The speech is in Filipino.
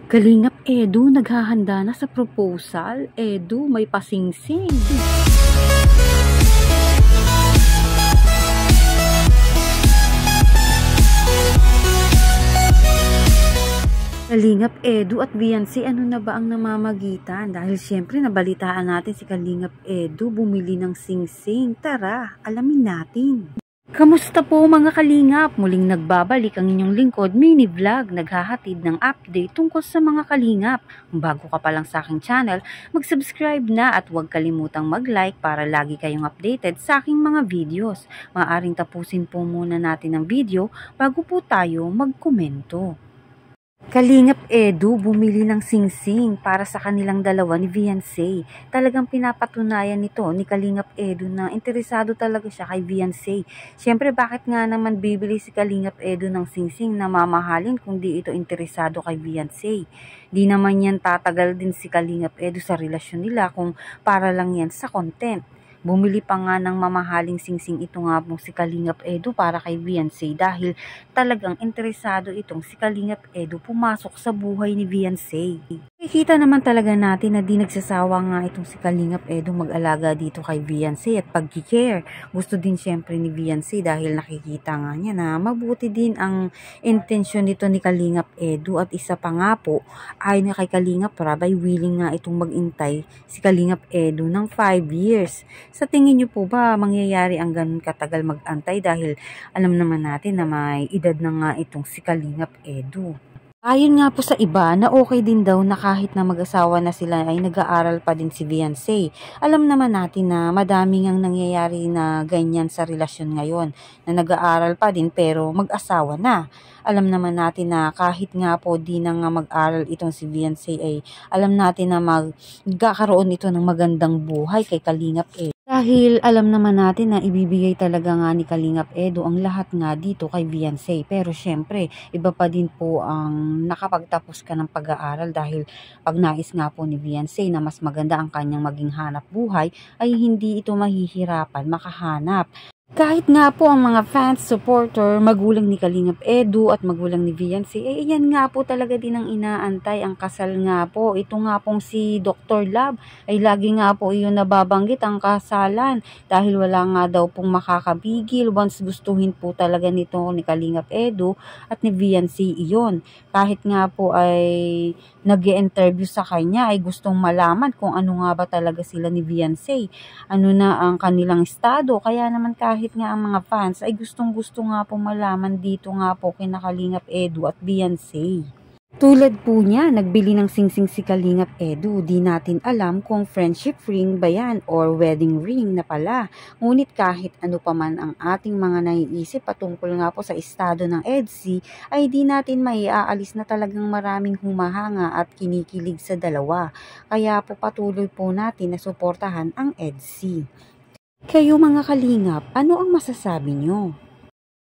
Kalingap Edu naghahanda na sa proposal. Edu may pasingsing. Kalingap Edu at Viancy, ano na ba ang namamagitan? Dahil syempre nabalitaan natin si Kalingap Edu bumili ng singsing. Tara, alamin natin. Kamusta po mga kalingap? Muling nagbabalik ang inyong lingkod mini vlog, naghahatid ng update tungkol sa mga kalingap. Kung bago ka pa lang sa aking channel, mag-subscribe na at huwag kalimutang mag-like para lagi kayong updated sa aking mga videos. Maaaring tapusin po muna natin ang video bago po tayo magkomento. Kalingap Edu bumili ng singsing para sa kanilang dalawa ni Viancy. Talagang pinapatunayan nito ni Kalingap Edu na interesado talaga siya kay Viancy. Siyempre bakit nga naman bibili si Kalingap Edu ng singsing na mamahalin kung di ito interesado kay Viancy? Di naman yan tatagal din si Kalingap Edu sa relasyon nila kung para lang yan sa content. Bumili pa nga ng mamahaling singsing ito nga po si Kalingap Edu para kay Viancy dahil talagang interesado itong si Kalingap Edu pumasok sa buhay ni Viancy. Nakikita naman talaga natin na di nagsasawa nga itong si Kalingap Edu mag-alaga dito kay Viancy at pag-care. Gusto din syempre ni Viancy dahil nakikita nga niya na mabuti din ang intensyon nito ni Kalingap Edu at isa pa nga po ay na kay Kalingap Rab ay willing nga itong mag-intay si Kalingap Edu ng 5 years. Sa tingin niyo po ba mangyayari ang ganun katagal mag-antay dahil alam naman natin na may edad na nga itong si Kalingap Edu. Ayon nga po sa iba na okay din daw na kahit na mag-asawa na sila ay nag-aaral pa din si Viancy. Alam naman natin na madaming ang nangyayari na ganyan sa relasyon ngayon na nag-aaral pa din pero mag-asawa na. Alam naman natin na kahit nga po di na nga mag-aral itong si Viancy ay alam natin na magkakaroon ito ng magandang buhay kay Kalingap Edu. Dahil alam naman natin na ibibigay talaga nga ni Kalingap Edu ang lahat nga dito kay Viancy. Pero syempre, iba pa din po ang nakapagtapos ka ng pag-aaral dahil pag nais nga po ni Viancy na mas maganda ang kanyang maging hanap buhay ay hindi ito mahihirapan makahanap. Kahit nga po ang mga fans, supporter, magulang ni Kalingap Edu at magulang ni Viancy, eh yan nga po talaga din ang inaantay ang kasal nga po. Ito nga pong si Dr. Love ay lagi nga po iyon nababanggit ang kasalan dahil wala nga daw pong makakabigil once gustuhin po talaga nito ni Kalingap Edu at ni Viancy iyon. Kahit nga po ay nag-i-interview sa kanya ay gustong malaman kung ano nga ba talaga sila ni Viancy. Ano na ang kanilang estado, kaya naman kahit nga ang mga fans ay gustong-gusto nga po malaman dito nga po kina Kalingap Edu at Viancy. Tulad po niya, nagbili ng singsing si Kalingap Edu. Di natin alam kung friendship ring ba yan or wedding ring na pala. Ngunit kahit ano pa man ang ating mga naiisip patungkol nga po sa estado ng EDC, ay di natin maiaalis na talagang maraming humahanga at kinikilig sa dalawa. Kaya po patuloy po natin na suportahan ang EDC. Kayo mga kalingap, ano ang masasabi nyo?